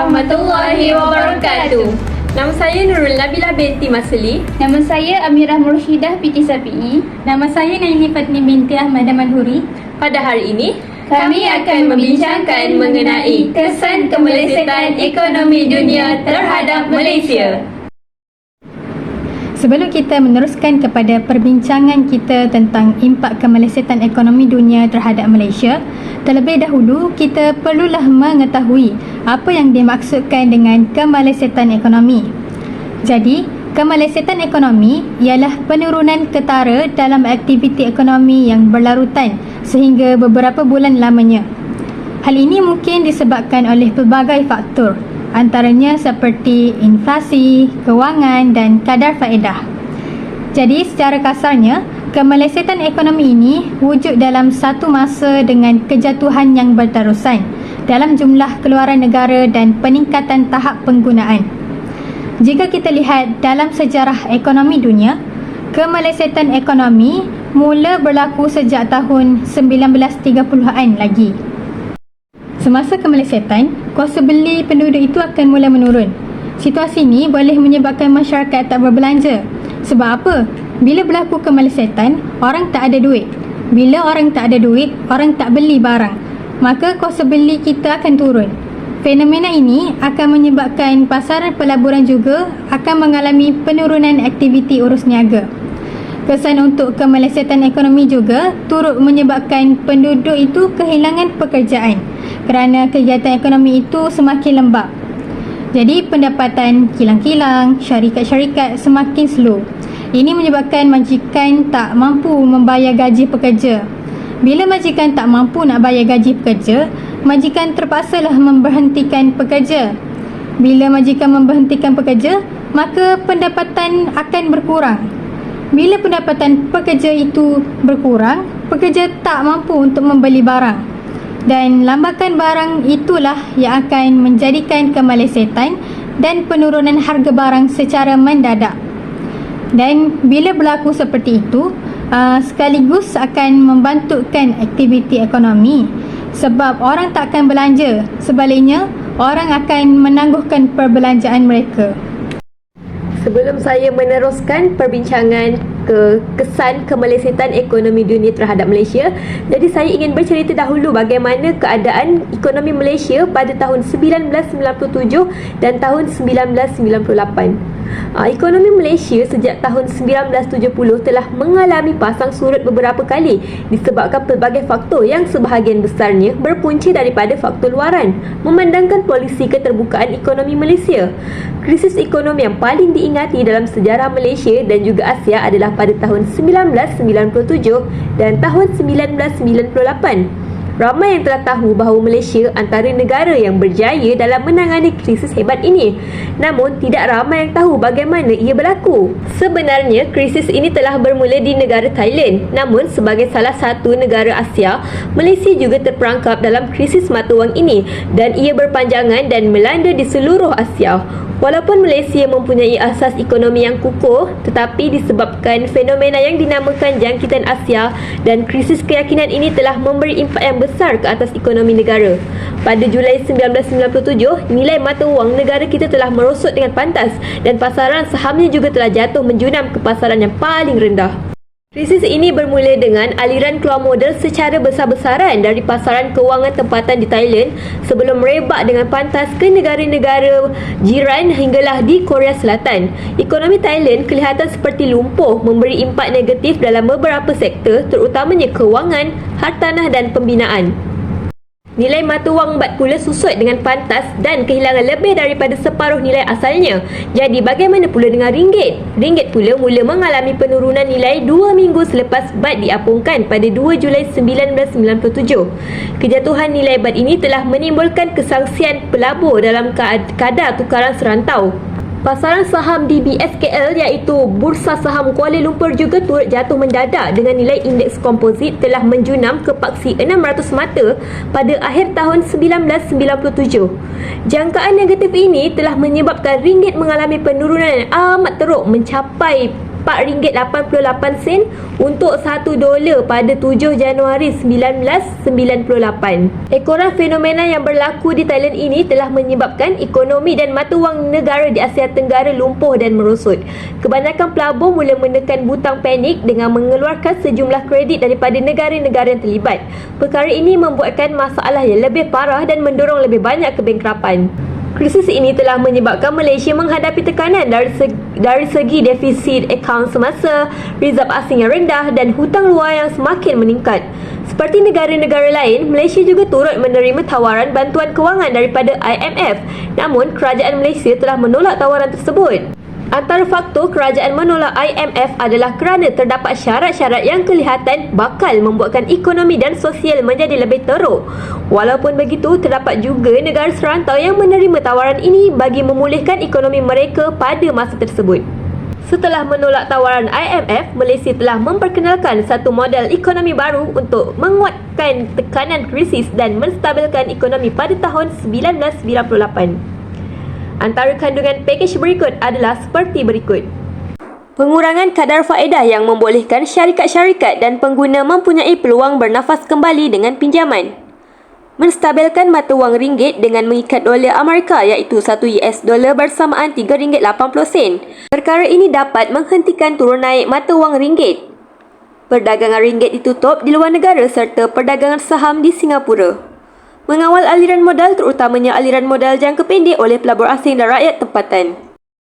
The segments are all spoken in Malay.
warahmatullahi wabarakatuh. Nama saya Nurul Nabilah binti Masli. Nama saya Amirah Murshidah binti Safi'i. Nama saya Naini Fatni binti Ahmad Manhuri. Pada hari ini, Kami akan membincangkan mengenai kesan kemelesetan ekonomi dunia terhadap Malaysia. Sebelum kita meneruskan kepada perbincangan kita tentang impak kemelesetan ekonomi dunia terhadap Malaysia, terlebih dahulu kita perlulah mengetahui apa yang dimaksudkan dengan kemelesetan ekonomi. Jadi, kemelesetan ekonomi ialah penurunan ketara dalam aktiviti ekonomi yang berlarutan sehingga beberapa bulan lamanya. Hal ini mungkin disebabkan oleh pelbagai faktor, antaranya seperti inflasi, kewangan dan kadar faedah. Jadi secara kasarnya, kemelesetan ekonomi ini wujud dalam satu masa dengan kejatuhan yang berterusan dalam jumlah keluaran negara dan peningkatan tahap penggunaan. Jika kita lihat dalam sejarah ekonomi dunia, kemelesetan ekonomi mula berlaku sejak tahun 1930-an lagi. Semasa kemelesetan, kuasa beli penduduk itu akan mula menurun. Situasi ini boleh menyebabkan masyarakat tak berbelanja. Sebab apa? Bila berlaku kemelesetan, orang tak ada duit. Bila orang tak ada duit, orang tak beli barang. Maka kuasa beli kita akan turun. Fenomena ini akan menyebabkan pasaran pelaburan juga akan mengalami penurunan aktiviti urus niaga. Kesan untuk kemelesetan ekonomi juga turut menyebabkan penduduk itu kehilangan pekerjaan kerana kegiatan ekonomi itu semakin lembab. Jadi pendapatan kilang-kilang, syarikat-syarikat semakin slow. Ini menyebabkan majikan tak mampu membayar gaji pekerja. Bila majikan tak mampu nak bayar gaji pekerja, majikan terpaksalah memberhentikan pekerja. Bila majikan memberhentikan pekerja, maka pendapatan akan berkurang. Bila pendapatan pekerja itu berkurang, pekerja tak mampu untuk membeli barang. Dan lambakan barang itulah yang akan menjadikan kemelesetan dan penurunan harga barang secara mendadak. Dan bila berlaku seperti itu, sekaligus akan membantukan aktiviti ekonomi sebab orang tak akan belanja. Sebaliknya, orang akan menangguhkan perbelanjaan mereka. sebelum saya meneruskan perbincangan kesan kemelesetan ekonomi dunia terhadap Malaysia, jadi saya ingin bercerita dahulu bagaimana keadaan ekonomi Malaysia pada tahun 1997 dan tahun 1998. Ekonomi Malaysia sejak tahun 1970 telah mengalami pasang surut beberapa kali disebabkan pelbagai faktor yang sebahagian besarnya berpunca daripada faktor luaran. Memandangkan polisi keterbukaan ekonomi Malaysia, krisis ekonomi yang paling diingati dalam sejarah Malaysia dan juga Asia adalah pada tahun 1997 dan tahun 1998. Ramai yang telah tahu bahawa Malaysia antara negara yang berjaya dalam menangani krisis hebat ini. Namun, tidak ramai yang tahu bagaimana ia berlaku. Sebenarnya, krisis ini telah bermula di negara Thailand. Namun, sebagai salah satu negara Asia, Malaysia juga terperangkap dalam krisis mata wang ini dan ia berpanjangan dan melanda di seluruh Asia. Walaupun Malaysia mempunyai asas ekonomi yang kukuh, tetapi disebabkan fenomena yang dinamakan jangkitan Asia dan krisis keyakinan ini telah memberi impak yang besar ke atas ekonomi negara. Pada Julai 1997, nilai mata wang negara kita telah merosot dengan pantas dan pasaran sahamnya juga telah jatuh menjunam ke pasaran yang paling rendah. Krisis ini bermula dengan aliran keluar modal secara besar-besaran dari pasaran kewangan tempatan di Thailand sebelum merebak dengan pantas ke negara-negara jiran hinggalah di Korea Selatan. Ekonomi Thailand kelihatan seperti lumpuh, memberi impak negatif dalam beberapa sektor terutamanya kewangan, hartanah dan pembinaan. Nilai mata wang bat pula susut dengan pantas dan kehilangan lebih daripada separuh nilai asalnya. Jadi bagaimana pula dengan ringgit? Ringgit pula mula mengalami penurunan nilai 2 minggu selepas bat diapungkan pada 2 Julai 1997. Kejatuhan nilai bat ini telah menimbulkan kesangsian pelabur dalam kadar tukaran serantau. Pasaran saham di BSKL iaitu Bursa Saham Kuala Lumpur juga turut jatuh mendadak dengan nilai indeks komposit telah menjunam ke paksi 600 mata pada akhir tahun 1997. Jangkaan negatif ini telah menyebabkan ringgit mengalami penurunan yang amat teruk mencapai RM4.88 untuk $1 pada 7 Januari 1998. Ekoran fenomena yang berlaku di Thailand ini telah menyebabkan ekonomi dan mata wang negara di Asia Tenggara lumpuh dan merosot. Kebanyakan pelabur mula menekan butang panik dengan mengeluarkan sejumlah kredit daripada negara-negara yang terlibat. Perkara ini membuatkan masalah yang lebih parah dan mendorong lebih banyak kebangkrapan. Krisis ini telah menyebabkan Malaysia menghadapi tekanan dari segi defisit akaun semasa, rizab asing yang rendah dan hutang luar yang semakin meningkat. Seperti negara-negara lain, Malaysia juga turut menerima tawaran bantuan kewangan daripada IMF. Namun, kerajaan Malaysia telah menolak tawaran tersebut. Antara faktor kerajaan menolak IMF adalah kerana terdapat syarat-syarat yang kelihatan bakal membuatkan ekonomi dan sosial menjadi lebih teruk. Walaupun begitu, terdapat juga negara serantau yang menerima tawaran ini bagi memulihkan ekonomi mereka pada masa tersebut. Setelah menolak tawaran IMF, Malaysia telah memperkenalkan satu model ekonomi baru untuk menguatkan tekanan krisis dan menstabilkan ekonomi pada tahun 1998. Antara kandungan pakej berikut adalah seperti berikut. Pengurangan kadar faedah yang membolehkan syarikat-syarikat dan pengguna mempunyai peluang bernafas kembali dengan pinjaman. Menstabilkan mata wang ringgit dengan mengikat dolar Amerika iaitu $1 bersamaan RM3.80. Perkara ini dapat menghentikan turun naik mata wang ringgit. Perdagangan ringgit ditutup di luar negara serta perdagangan saham di Singapura. Mengawal aliran modal terutamanya aliran modal jangka pendek oleh pelabur asing dan rakyat tempatan.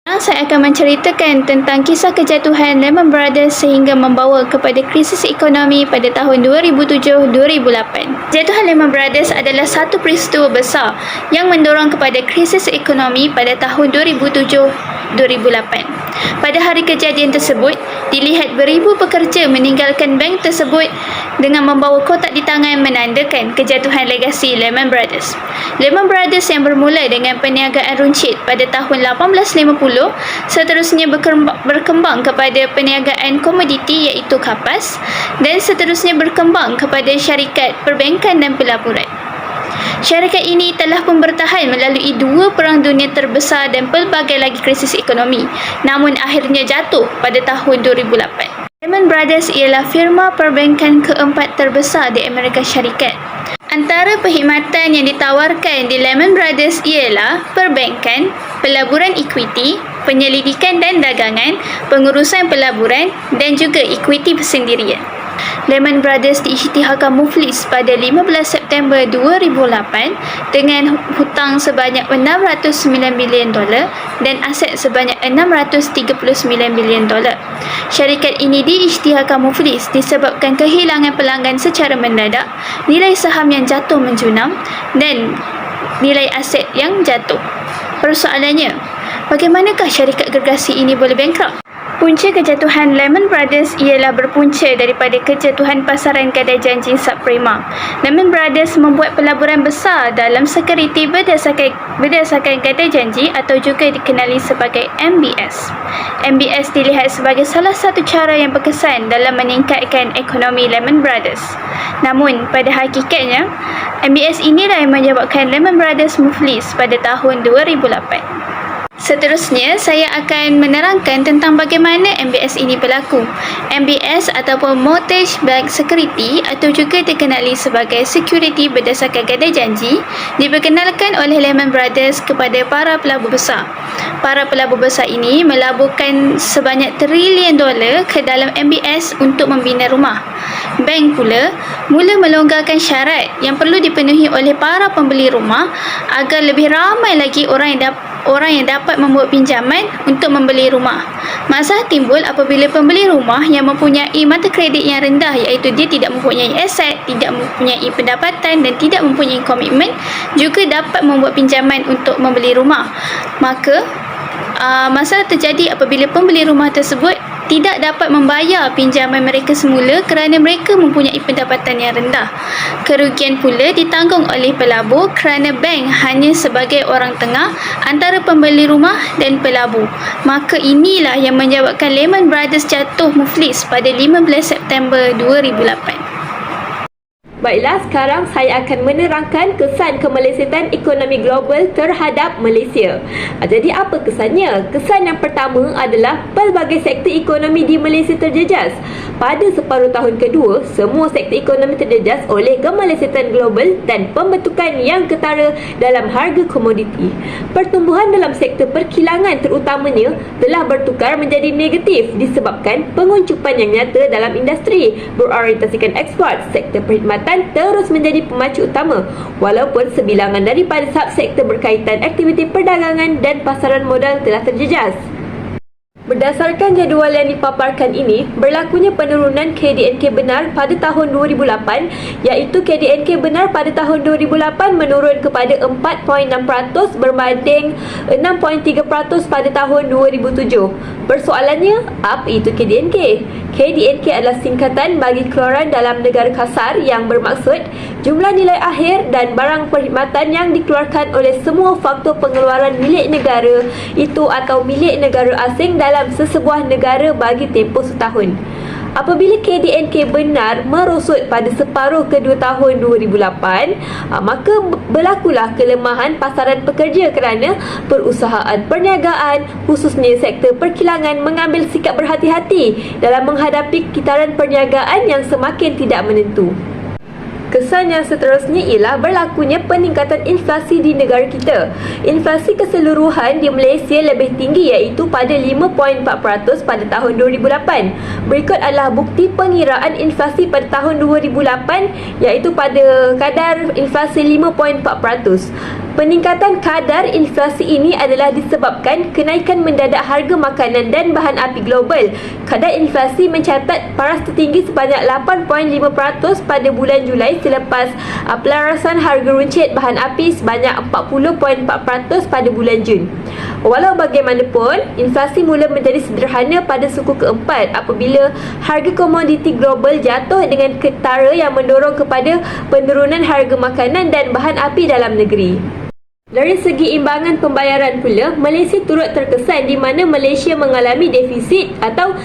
Sekarang saya akan menceritakan tentang kisah kejatuhan Lehman Brothers sehingga membawa kepada krisis ekonomi pada tahun 2007-2008. Kejatuhan Lehman Brothers adalah satu peristiwa besar yang mendorong kepada krisis ekonomi pada tahun 2007-2008. Pada hari kejadian tersebut, dilihat beribu pekerja meninggalkan bank tersebut dengan membawa kotak di tangan menandakan kejatuhan legasi Lehman Brothers. Lehman Brothers yang bermula dengan perniagaan runcit pada tahun 1850 seterusnya berkembang kepada perniagaan komoditi iaitu kapas dan seterusnya berkembang kepada syarikat perbankan dan pelaburan. Syarikat ini telah pun bertahan melalui dua perang dunia terbesar dan pelbagai lagi krisis ekonomi, namun akhirnya jatuh pada tahun 2008. Lehman Brothers ialah firma perbankan keempat terbesar di Amerika Syarikat. Antara perkhidmatan yang ditawarkan di Lehman Brothers ialah perbankan, pelaburan equity, penyelidikan dan dagangan, pengurusan pelaburan dan juga equity persendirian. Lehman Brothers diisytiharkan muflis pada 15 September 2008 dengan hutang sebanyak $609 bilion dan aset sebanyak $639 bilion. Syarikat ini diisytiharkan muflis disebabkan kehilangan pelanggan secara mendadak, nilai saham yang jatuh menjunam dan nilai aset yang jatuh. Persoalannya, bagaimanakah syarikat gergasi ini boleh bankrupt? Punca kejatuhan Lehman Brothers ialah berpunca daripada kejatuhan pasaran gadai janji subprima. Lehman Brothers membuat pelaburan besar dalam sekuriti berdasarkan gadai janji atau juga dikenali sebagai MBS. MBS dilihat sebagai salah satu cara yang berkesan dalam meningkatkan ekonomi Lehman Brothers. Namun, pada hakikatnya, MBS inilah yang menyebabkan Lehman Brothers muflis pada tahun 2008. Seterusnya, saya akan menerangkan tentang bagaimana MBS ini berlaku. MBS ataupun Mortgage Backed Security atau juga dikenali sebagai security berdasarkan gadai janji diperkenalkan oleh Lehman Brothers kepada para pelabur besar. Para pelabur besar ini melaburkan sebanyak $1 trilion ke dalam MBS untuk membina rumah. Bank pula mula melonggarkan syarat yang perlu dipenuhi oleh para pembeli rumah agar lebih ramai lagi orang yang dapat membuat pinjaman untuk membeli rumah. Masalah timbul apabila pembeli rumah yang mempunyai mata kredit yang rendah iaitu dia tidak mempunyai aset, tidak mempunyai pendapatan dan tidak mempunyai komitmen juga dapat membuat pinjaman untuk membeli rumah. Maka masalah terjadi apabila pembeli rumah tersebut tidak dapat membayar pinjaman mereka semula kerana mereka mempunyai pendapatan yang rendah. Kerugian pula ditanggung oleh pelabur kerana bank hanya sebagai orang tengah antara pembeli rumah dan pelabur. Maka inilah yang menyebabkan Lehman Brothers jatuh muflis pada 15 September 2008. Baiklah, sekarang saya akan menerangkan kesan kemelesetan ekonomi global terhadap Malaysia. Jadi apa kesannya? Kesan yang pertama adalah pelbagai sektor ekonomi di Malaysia terjejas. Pada separuh tahun kedua, semua sektor ekonomi terjejas oleh kemelesetan global dan pembentukan yang ketara dalam harga komoditi. Pertumbuhan dalam sektor perkilangan terutamanya telah bertukar menjadi negatif disebabkan penguncupan yang nyata dalam industri berorientasikan ekspor. Sektor perkhidmatan terus menjadi pemacu utama walaupun sebilangan daripada subsektor berkaitan aktiviti perdagangan dan pasaran modal telah terjejas. Berdasarkan jadual yang dipaparkan ini, berlakunya penurunan KDNK benar pada tahun 2008 iaitu KDNK benar pada tahun 2008 menurun kepada 4.6% berbanding 6.3% pada tahun 2007. Persoalannya, apa itu KDNK? KDNK adalah singkatan bagi keluaran dalam negara kasar yang bermaksud jumlah nilai akhir dan barang perkhidmatan yang dikeluarkan oleh semua faktor pengeluaran milik negara itu atau milik negara asing dalam sesebuah negara bagi tempoh setahun. Apabila KDNK benar merosot pada separuh kedua tahun 2008, maka berlakulah kelemahan pasaran pekerja kerana perusahaan perniagaan, khususnya sektor perkilangan mengambil sikap berhati-hati dalam menghadapi kitaran perniagaan yang semakin tidak menentu. Kesan yang seterusnya ialah berlakunya peningkatan inflasi di negara kita. Inflasi keseluruhan di Malaysia lebih tinggi iaitu pada 5.4% pada tahun 2008. Berikut adalah bukti pengiraan inflasi pada tahun 2008 iaitu pada kadar inflasi 5.4%. Peningkatan kadar inflasi ini adalah disebabkan kenaikan mendadak harga makanan dan bahan api global. Kadar inflasi mencatat paras tertinggi sebanyak 8.5% pada bulan Julai selepas pelarasan harga runcit bahan api sebanyak 40.4% pada bulan Jun. Walau bagaimanapun, inflasi mula menjadi sederhana pada suku keempat apabila harga komoditi global jatuh dengan ketara yang mendorong kepada penurunan harga makanan dan bahan api dalam negeri. Dari segi imbangan pembayaran pula, Malaysia turut terkesan di mana Malaysia mengalami defisit atau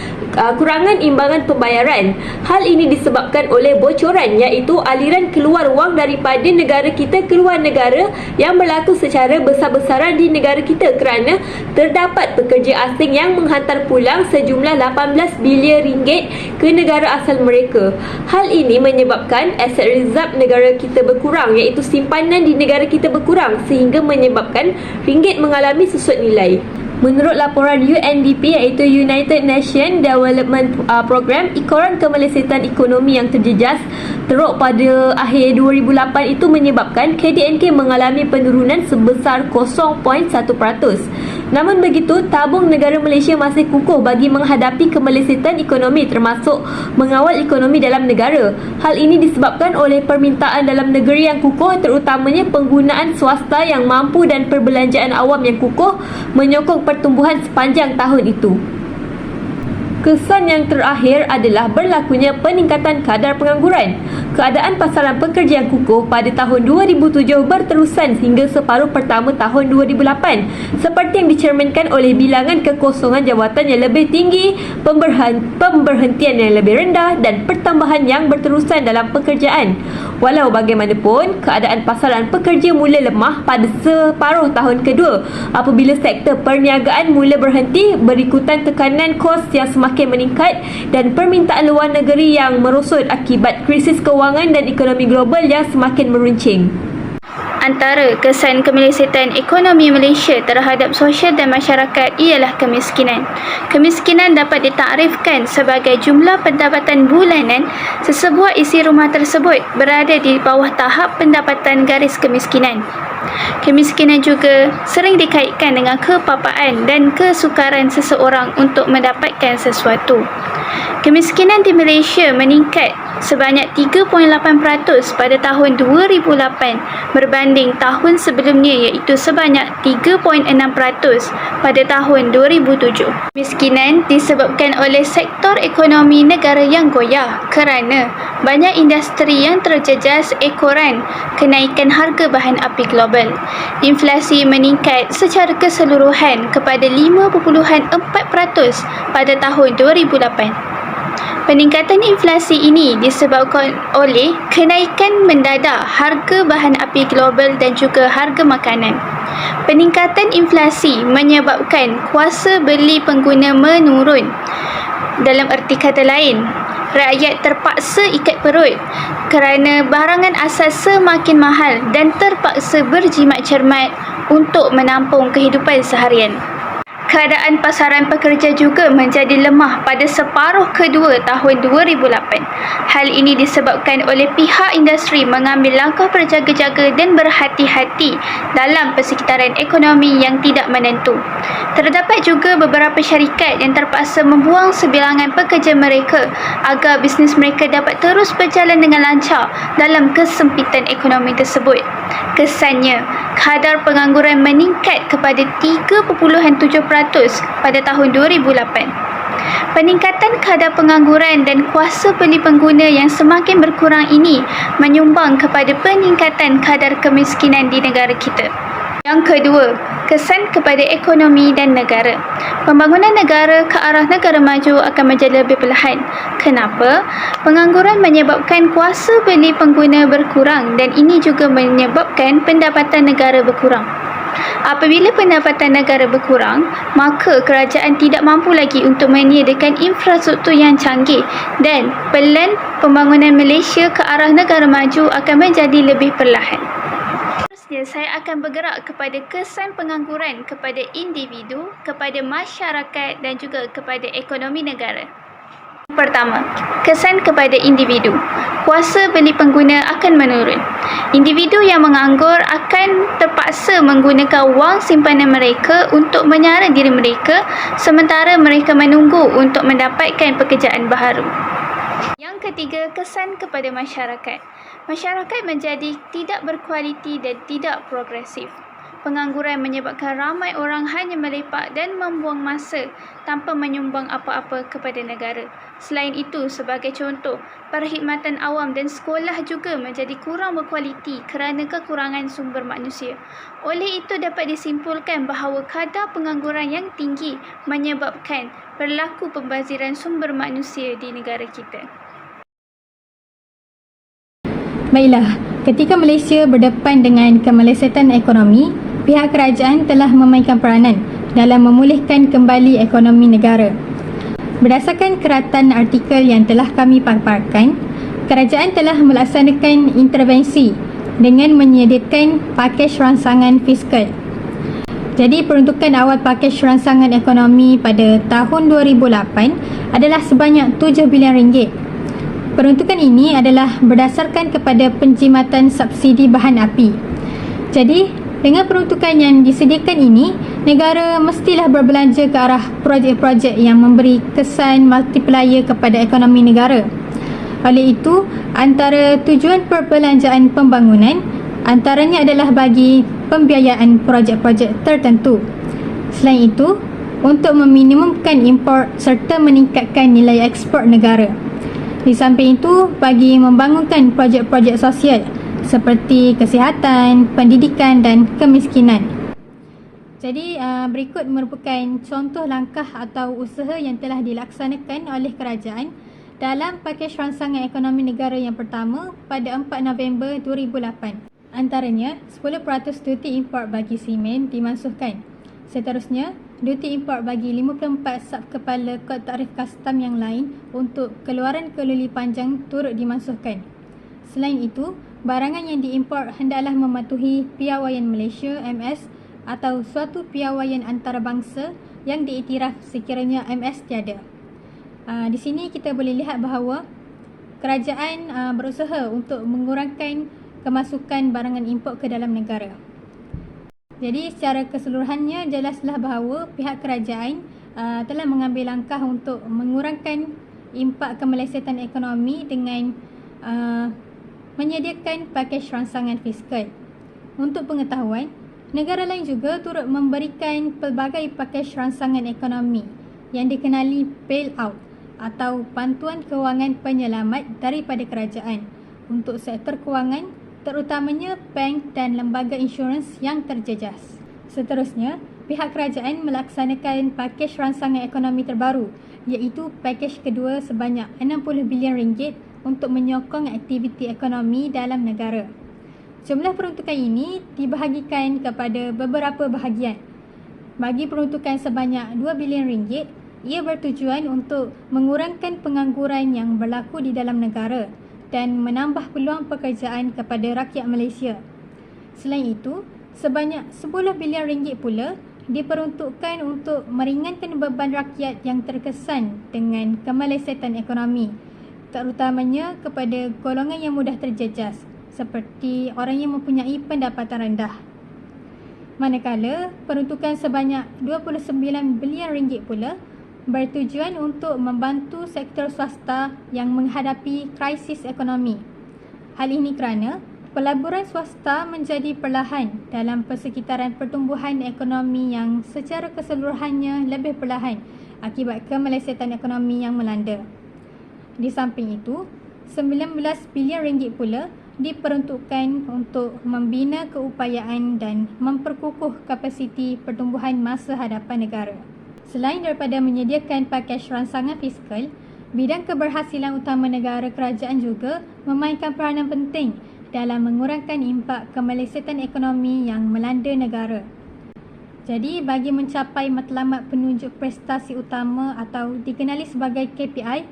kurangan imbangan pembayaran. Hal ini disebabkan oleh bocoran iaitu aliran keluar wang daripada negara kita ke luar negara yang berlaku secara besar-besaran di negara kita kerana terdapat pekerja asing yang menghantar pulang sejumlah 18 bilion ringgit ke negara asal mereka. Hal ini menyebabkan aset reserve negara kita berkurang iaitu simpanan di negara kita berkurang sehingga menyebabkan ringgit mengalami susut nilai. Menurut laporan UNDP iaitu United Nations Development Program, ekoran kemelesetan ekonomi yang terjejas teruk pada akhir 2008 itu menyebabkan KDNK mengalami penurunan sebesar 0.1%. Namun begitu, tabung negara Malaysia masih kukuh bagi menghadapi kemelesetan ekonomi termasuk mengawal ekonomi dalam negara. Hal ini disebabkan oleh permintaan dalam negeri yang kukuh terutamanya penggunaan swasta yang mampu dan perbelanjaan awam yang kukuh menyokong pertumbuhan sepanjang tahun itu. Kesan yang terakhir adalah berlakunya peningkatan kadar pengangguran. Keadaan pasaran pekerja yang kukuh pada tahun 2007 berterusan hingga separuh pertama tahun 2008 seperti yang dicerminkan oleh bilangan kekosongan jawatan yang lebih tinggi, pemberhentian yang lebih rendah dan pertambahan yang berterusan dalam pekerjaan. Walau bagaimanapun, keadaan pasaran pekerja mula lemah pada separuh tahun kedua apabila sektor perniagaan mula berhenti berikutan tekanan kos yang semakin meningkat dan permintaan luar negeri yang merosot akibat krisis kewangan dan ekonomi global yang semakin meruncing. Antara kesan kemelesetan ekonomi Malaysia terhadap sosial dan masyarakat ialah kemiskinan. Kemiskinan dapat ditakrifkan sebagai jumlah pendapatan bulanan sesebuah isi rumah tersebut berada di bawah tahap pendapatan garis kemiskinan. Kemiskinan juga sering dikaitkan dengan kepapaan dan kesukaran seseorang untuk mendapatkan sesuatu. Kemiskinan di Malaysia meningkat sebanyak 3.8% pada tahun 2008 berbanding tahun sebelumnya iaitu sebanyak 3.6% pada tahun 2007. Kemiskinan disebabkan oleh sektor ekonomi negara yang goyah kerana banyak industri yang terjejas ekoran kenaikan harga bahan api global. Inflasi meningkat secara keseluruhan kepada 5.4% pada tahun 2008. Peningkatan inflasi ini disebabkan oleh kenaikan mendadak harga bahan api global dan juga harga makanan. Peningkatan inflasi menyebabkan kuasa beli pengguna menurun. Dalam erti kata lain, rakyat terpaksa ikat perut kerana barangan asas semakin mahal dan terpaksa berjimat cermat untuk menampung kehidupan seharian. Keadaan pasaran pekerja juga menjadi lemah pada separuh kedua tahun 2008. Hal ini disebabkan oleh pihak industri mengambil langkah berjaga-jaga dan berhati-hati dalam persekitaran ekonomi yang tidak menentu. Terdapat juga beberapa syarikat yang terpaksa membuang sebilangan pekerja mereka agar bisnes mereka dapat terus berjalan dengan lancar dalam kesempitan ekonomi tersebut. Kesannya, kadar pengangguran meningkat kepada 3.7% pada tahun 2008. Peningkatan kadar pengangguran dan kuasa beli pengguna yang semakin berkurang ini menyumbang kepada peningkatan kadar kemiskinan di negara kita. Yang kedua, kesan kepada ekonomi dan negara. Pembangunan negara ke arah negara maju akan menjadi lebih perlahan. Kenapa? Pengangguran menyebabkan kuasa beli pengguna berkurang dan ini juga menyebabkan pendapatan negara berkurang. Apabila pendapatan negara berkurang, maka kerajaan tidak mampu lagi untuk menyediakan infrastruktur yang canggih dan pelan pembangunan Malaysia ke arah negara maju akan menjadi lebih perlahan. Seterusnya, saya akan bergerak kepada kesan pengangguran kepada individu, kepada masyarakat dan juga kepada ekonomi negara. Pertama, kesan kepada individu. Kuasa beli pengguna akan menurun. Individu yang menganggur akan terpaksa menggunakan wang simpanan mereka untuk menyara diri mereka sementara mereka menunggu untuk mendapatkan pekerjaan baharu. Yang ketiga, kesan kepada masyarakat. Masyarakat menjadi tidak berkualiti dan tidak progresif. Pengangguran menyebabkan ramai orang hanya melepak dan membuang masa tanpa menyumbang apa-apa kepada negara. Selain itu, sebagai contoh, perkhidmatan awam dan sekolah juga menjadi kurang berkualiti kerana kekurangan sumber manusia. Oleh itu, dapat disimpulkan bahawa kadar pengangguran yang tinggi menyebabkan berlaku pembaziran sumber manusia di negara kita. Baiklah, ketika Malaysia berdepan dengan kemelesetan ekonomi, pihak kerajaan telah memainkan peranan dalam memulihkan kembali ekonomi negara. Berdasarkan keratan artikel yang telah kami paparkan, kerajaan telah melaksanakan intervensi dengan menyediakan pakej rangsangan fiskal. Jadi peruntukan awal pakej rangsangan ekonomi pada tahun 2008 adalah sebanyak 7 bilion ringgit. Peruntukan ini adalah berdasarkan kepada penjimatan subsidi bahan api. Jadi, dengan peruntukan yang disediakan ini, negara mestilah berbelanja ke arah projek-projek yang memberi kesan multiplier kepada ekonomi negara. Oleh itu, antara tujuan perbelanjaan pembangunan antaranya adalah bagi pembiayaan projek-projek tertentu. Selain itu, untuk meminimumkan import serta meningkatkan nilai ekspor negara. Di samping itu, bagi membangunkan projek-projek sosial seperti kesihatan, pendidikan dan kemiskinan. Jadi, berikut merupakan contoh langkah atau usaha yang telah dilaksanakan oleh kerajaan dalam pakej rangsangan ekonomi negara yang pertama pada 4 November 2008. Antaranya, 10% duty import bagi simen dimansuhkan. Seterusnya, duty import bagi 54 subkepala kod tarif kastam yang lain untuk keluaran keluli panjang turut dimansuhkan. Selain itu, barangan yang diimport hendaklah mematuhi piawaian Malaysia MS atau suatu piawaian antarabangsa yang diiktiraf sekiranya MS tiada. Di sini kita boleh lihat bahawa kerajaan berusaha untuk mengurangkan kemasukan barangan import ke dalam negara. Jadi secara keseluruhannya jelaslah bahawa pihak kerajaan telah mengambil langkah untuk mengurangkan impak kemelesetan ekonomi dengan menyediakan pakej rangsangan fiskal. Untuk pengetahuan, negara lain juga turut memberikan pelbagai pakej rangsangan ekonomi yang dikenali bailout atau bantuan kewangan penyelamat daripada kerajaan untuk sektor kewangan, terutamanya bank dan lembaga insurans yang terjejas. Seterusnya, pihak kerajaan melaksanakan pakej ransangan ekonomi terbaru, iaitu pakej kedua sebanyak 60 bilion ringgit untuk menyokong aktiviti ekonomi dalam negara. Jumlah peruntukan ini dibahagikan kepada beberapa bahagian. Bagi peruntukan sebanyak 2 bilion ringgit, ia bertujuan untuk mengurangkan pengangguran yang berlaku di dalam negara dan menambah peluang pekerjaan kepada rakyat Malaysia. Selain itu, sebanyak 10 bilion ringgit pula diperuntukkan untuk meringankan beban rakyat yang terkesan dengan kemelesetan ekonomi, terutamanya kepada golongan yang mudah terjejas, seperti orang yang mempunyai pendapatan rendah. Manakala, peruntukan sebanyak 29 bilion ringgit pula bertujuan untuk membantu sektor swasta yang menghadapi krisis ekonomi. Hal ini kerana pelaburan swasta menjadi perlahan dalam persekitaran pertumbuhan ekonomi yang secara keseluruhannya lebih perlahan akibat kemelesetan ekonomi yang melanda. Di samping itu, 19 bilion ringgit pula diperuntukkan untuk membina keupayaan dan memperkukuh kapasiti pertumbuhan masa hadapan negara. Selain daripada menyediakan pakej ransangan fiskal, bidang keberhasilan utama negara kerajaan juga memainkan peranan penting dalam mengurangkan impak kemelesetan ekonomi yang melanda negara. Jadi, bagi mencapai matlamat penunjuk prestasi utama atau dikenali sebagai KPI,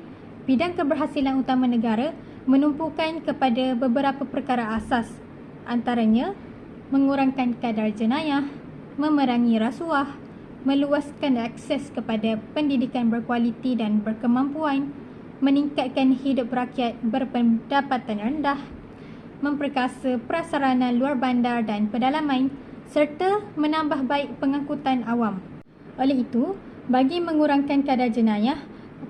bidang keberhasilan utama negara menumpukan kepada beberapa perkara asas, antaranya mengurangkan kadar jenayah, memerangi rasuah, meluaskan akses kepada pendidikan berkualiti dan berkemampuan, meningkatkan hidup rakyat berpendapatan rendah, memperkasa prasarana luar bandar dan pedalaman, serta menambah baik pengangkutan awam. Oleh itu, bagi mengurangkan kadar jenayah,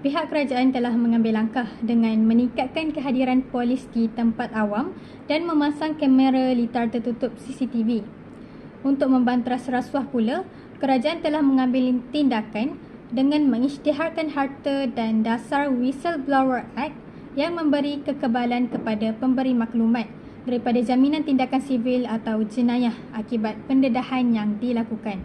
pihak kerajaan telah mengambil langkah dengan meningkatkan kehadiran polis di tempat awam dan memasang kamera litar tertutup CCTV. Untuk membanteras rasuah pula, kerajaan telah mengambil tindakan dengan mengisytiharkan harta dan dasar Whistleblower Act yang memberi kekebalan kepada pemberi maklumat daripada jaminan tindakan sivil atau jenayah akibat pendedahan yang dilakukan.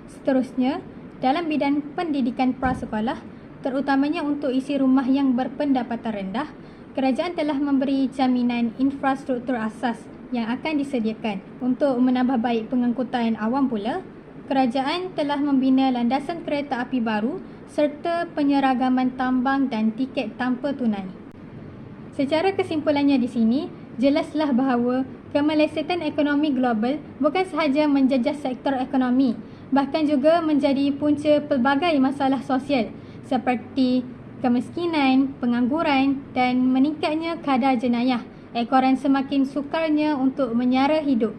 Seterusnya, dalam bidang pendidikan prasekolah, terutamanya untuk isi rumah yang berpendapatan rendah, kerajaan telah memberi jaminan infrastruktur asas yang akan disediakan. Untuk menambah baik pengangkutan awam pula, kerajaan telah membina landasan kereta api baru serta penyeragaman tambang dan tiket tanpa tunai. Secara kesimpulannya di sini, jelaslah bahawa kemelesetan ekonomi global bukan sahaja menjejas sektor ekonomi, bahkan juga menjadi punca pelbagai masalah sosial seperti kemiskinan, pengangguran dan meningkatnya kadar jenayah, ekoran semakin sukarnya untuk menyara hidup.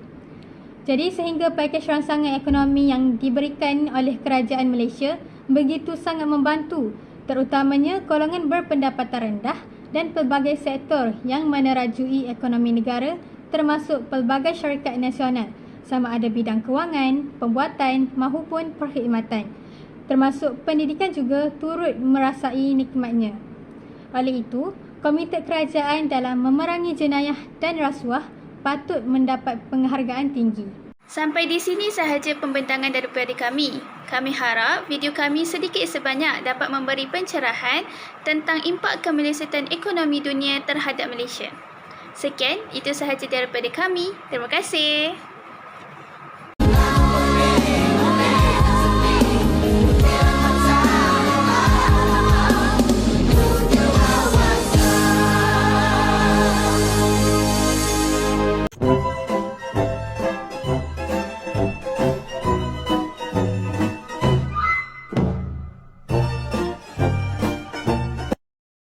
Jadi sehingga pakej ransangan ekonomi yang diberikan oleh kerajaan Malaysia begitu sangat membantu, terutamanya golongan berpendapatan rendah dan pelbagai sektor yang menerajui ekonomi negara, termasuk pelbagai syarikat nasional, sama ada bidang kewangan, pembuatan mahupun perkhidmatan. Termasuk pendidikan juga turut merasai nikmatnya. Oleh itu, Komite Kerajaan dalam memerangi jenayah dan rasuah patut mendapat penghargaan tinggi. Sampai di sini sahaja pembentangan daripada kami. Kami harap video kami sedikit sebanyak dapat memberi pencerahan tentang impak kemelesetan ekonomi dunia terhadap Malaysia. Sekian, itu sahaja daripada kami. Terima kasih.